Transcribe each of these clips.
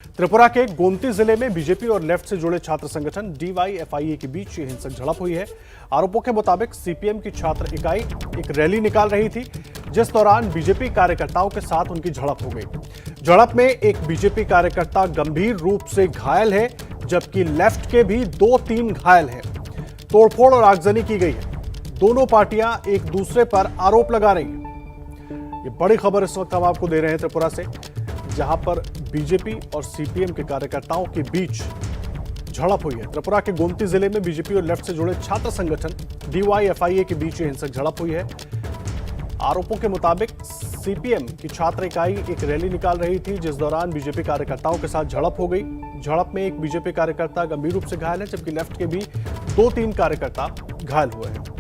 त्रिपुरा के गोमती जिले में बीजेपी और लेफ्ट से जुड़े छात्र संगठन डीवाईएफआईए के बीच हिंसक झड़प हुई है। आरोपों के मुताबिक सीपीएम की छात्र इकाई एक रैली निकाल रही थी, जिस दौरान बीजेपी कार्यकर्ताओं के साथ उनकी झड़प हो गई। झड़प में एक बीजेपी कार्यकर्ता गंभीर रूप से घायल है, जबकि लेफ्ट के भी 2-3 घायल हैं। तोड़फोड़ और आगजनी की गई है। दोनों पार्टियां एक दूसरे पर आरोप लगा रही हैं। ये बड़ी खबर इस वक्त हम आपको दे रहे हैं त्रिपुरा से, जहां पर बीजेपी और सीपीएम के कार्यकर्ताओं के बीच झड़प हुई है। त्रिपुरा के गोमती जिले में बीजेपी और लेफ्ट से जुड़े छात्र संगठन डीवाईएफआईए के बीच हिंसक झड़प हुई है। आरोपों के मुताबिक सीपीएम की छात्र इकाई एक रैली निकाल रही थी, जिस दौरान बीजेपी कार्यकर्ताओं के साथ झड़प हो गई। झड़प में एक बीजेपी कार्यकर्ता गंभीर रूप से घायल है, जबकि लेफ्ट के भी 2-3 कार्यकर्ता घायल हुए हैं।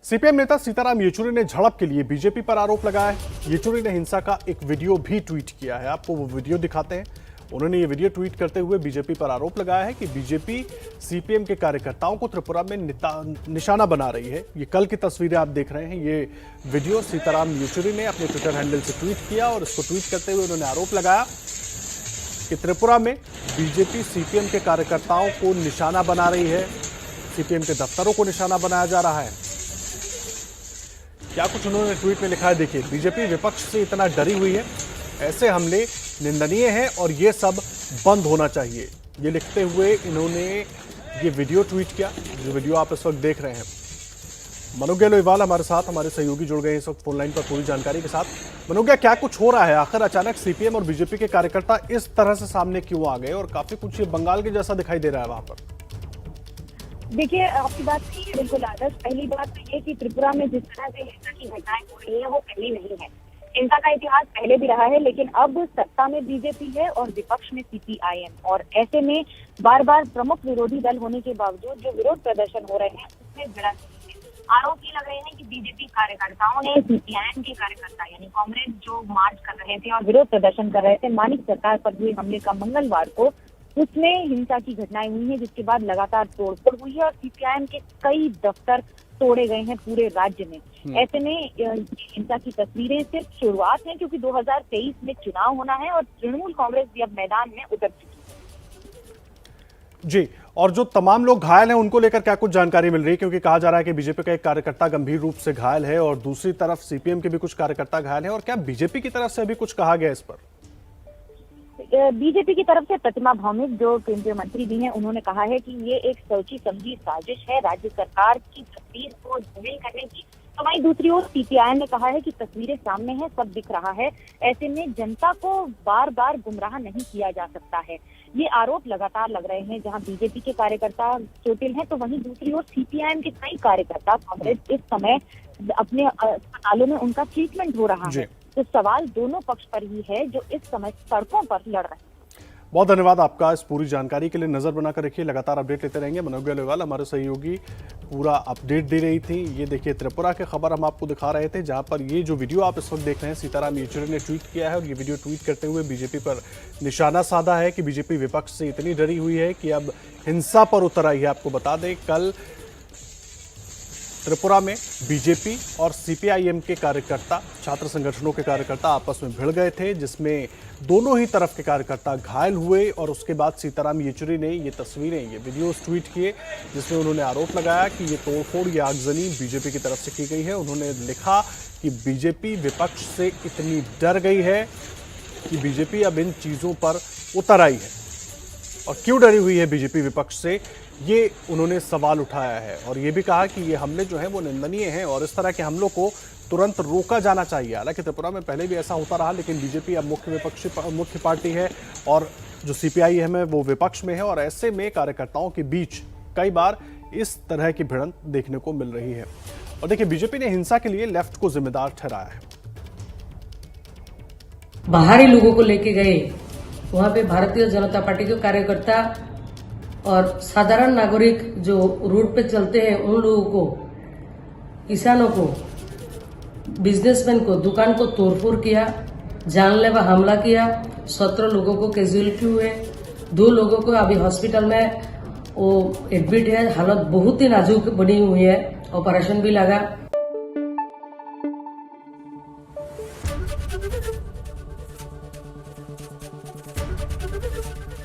सीपीएम नेता सीताराम येचुरी ने झड़प के लिए बीजेपी पर आरोप लगाया है। येचुरी ने हिंसा का एक वीडियो भी ट्वीट किया है, आपको वो वीडियो दिखाते हैं। उन्होंने ये वीडियो ट्वीट करते हुए बीजेपी पर आरोप लगाया है कि बीजेपी सीपीएम के कार्यकर्ताओं को त्रिपुरा में निशाना बना रही है। ये कल की तस्वीरें आप देख रहे हैं। ये वीडियो सीताराम येचुरी ने अपने ट्विटर हैंडल से ट्वीट किया और इसको ट्वीट करते हुए उन्होंने आरोप लगाया कि त्रिपुरा में बीजेपी सीपीएम के कार्यकर्ताओं को निशाना बना रही है। सीपीएम के दफ्तरों को निशाना बनाया जा रहा है। क्या कुछ उन्होंने ट्वीट में लिखा है, देखिए। बीजेपी विपक्ष से इतना डरी हुई है, ऐसे हमले निंदनीय हैं और ये सब बंद होना चाहिए। ये लिखते हुए इन्होंने ये वीडियो ट्वीट किया, जो वीडियो आप इस वक्त देख रहे हैं। मनोज्ञा लोईवाल हमारे साथ, हमारे सहयोगी जुड़ गए हैं इस वक्त फोनलाइन पर पूरी जानकारी के साथ। मनोज्ञा, क्या कुछ हो रहा है? आखिर अचानक सीपीएम और बीजेपी के कार्यकर्ता इस तरह से सामने क्यों आ गए और काफी कुछ ये बंगाल के जैसा दिखाई दे रहा है वहां पर? देखिए, आपकी बात सही है, बिल्कुल आदर्श। पहली बात तो ये कि त्रिपुरा में जिस तरह से हिंसा की घटनाएं हो रही है वो पहली नहीं है। हिंसा का इतिहास पहले भी रहा है, लेकिन अब सत्ता में बीजेपी है और विपक्ष में सीपीआईएम। और ऐसे में बार बार प्रमुख विरोधी दल होने के बावजूद जो विरोध प्रदर्शन हो रहे हैं उसमें भिड़ंत आरोप ये लग रहे हैं कि बीजेपी कार्यकर्ताओं ने सीपीआईएम के कार्यकर्ता यानी कांग्रेस जो मार्च कर रहे थे और विरोध प्रदर्शन कर रहे थे मानिक सरकार पर हुए हमले का मंगलवार को, उसमें हिंसा की घटनाएं हुई हैं, जिसके बाद लगातार तोड़फोड़ हुई है और सीपीआईएम के कई दफ्तर तोड़े गए हैं पूरे राज्य में। ऐसे में हिंसा की तस्वीरें सिर्फ शुरुआत है, क्योंकि 2023 में चुनाव होना है और तृणमूल कांग्रेस भी अब मैदान में उतर चुकी है। जी, और जो तमाम लोग घायल हैं उनको लेकर क्या कुछ जानकारी मिल रही है? क्योंकि कहा जा रहा है कि बीजेपी का एक कार्यकर्ता गंभीर रूप से घायल है और दूसरी तरफ सीपीएम के भी कुछ कार्यकर्ता घायल हैं। और क्या बीजेपी की तरफ से अभी कुछ कहा गया इस पर? बीजेपी की तरफ से प्रतिमा भौमिक जो केंद्रीय मंत्री भी हैं, उन्होंने कहा है कि ये एक सोची समझी साजिश है राज्य सरकार की तस्वीर को धूमिल करने की। तो वहीं दूसरी ओर सीपीआईएम ने कहा है कि तस्वीरें सामने हैं, सब दिख रहा है, ऐसे में जनता को बार बार गुमराह नहीं किया जा सकता है। ये आरोप लगातार लग रहे हैं। जहां बीजेपी के कार्यकर्ता चोटिल हैं, तो वहीं दूसरी ओर सीपीआईएम के कई कार्यकर्ता कांग्रेस इस समय अपने अस्पतालों में उनका ट्रीटमेंट हो रहा है। तो सवाल दोनों पक्ष पर ही है जो इस समय सड़कों पर लड़ रहे हैं। बहुत धन्यवाद आपका इस पूरी जानकारी के लिए। नजर बनाकर रखिए, लगातार अपडेट लेते रहेंगे। मनोज्ञा लोईवाल हमारे सहयोगी पूरा अपडेट दे रही थी। ये देखिए, त्रिपुरा की खबर हम आपको दिखा रहे थे, जहां पर ये जो वीडियो आप इस वक्त देख रहे हैं सीताराम येचुरी ने ट्वीट किया है और ये वीडियो ट्वीट करते हुए बीजेपी पर निशाना साधा है कि बीजेपी विपक्ष से इतनी डरी हुई है कि अब हिंसा पर उतर आई है। आपको बता दें, कल त्रिपुरा में बीजेपी और सीपीआईएम के कार्यकर्ता, छात्र संगठनों के कार्यकर्ता आपस में भिड़ गए थे, जिसमें दोनों ही तरफ के कार्यकर्ता घायल हुए। और उसके बाद सीताराम येचुरी ने ये तस्वीरें, ये वीडियोस ट्वीट किए, जिसमें उन्होंने आरोप लगाया कि ये तोड़फोड़, ये आगजनी बीजेपी की तरफ से की गई है। उन्होंने लिखा कि बीजेपी विपक्ष से इतनी डर गई है कि बीजेपी अब इन चीज़ों पर उतर आई है। और क्यों डरी हुई है बीजेपी विपक्ष से, ये उन्होंने सवाल उठाया है। और ये भी कहा कि ये हमले जो हैं वो निंदनीय हैं और इस तरह के हमलों को तुरंत रोका जाना चाहिए। हालांकि त्रिपुरा में पहले भी ऐसा होता रहा, लेकिन बीजेपी अब मुख्य पार्टी है और जो सीपीआईएम है वो विपक्ष में है। और ऐसे में कार्यकर्ताओं के बीच कई बार इस तरह की भिड़ंत देखने को मिल रही है। और देखिए, बीजेपी ने हिंसा के लिए लेफ्ट को जिम्मेदार ठहराया है। बाहरी लोगों को लेके गए, वहां पे भारतीय जनता पार्टी के कार्यकर्ता और साधारण नागरिक जो रोड पे चलते हैं उन लोगों को, किसानों को, बिजनेसमैन को, दुकान को तोड़फोड़ किया, जानलेवा हमला किया। 17 लोगों को कैजुअलिटी हुए, 2 लोगों को अभी हॉस्पिटल में वो एडमिट है, हालत बहुत ही नाजुक बनी हुई है, ऑपरेशन भी लगा।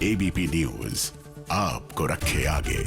एबीपी न्यूज आपको रखे आगे।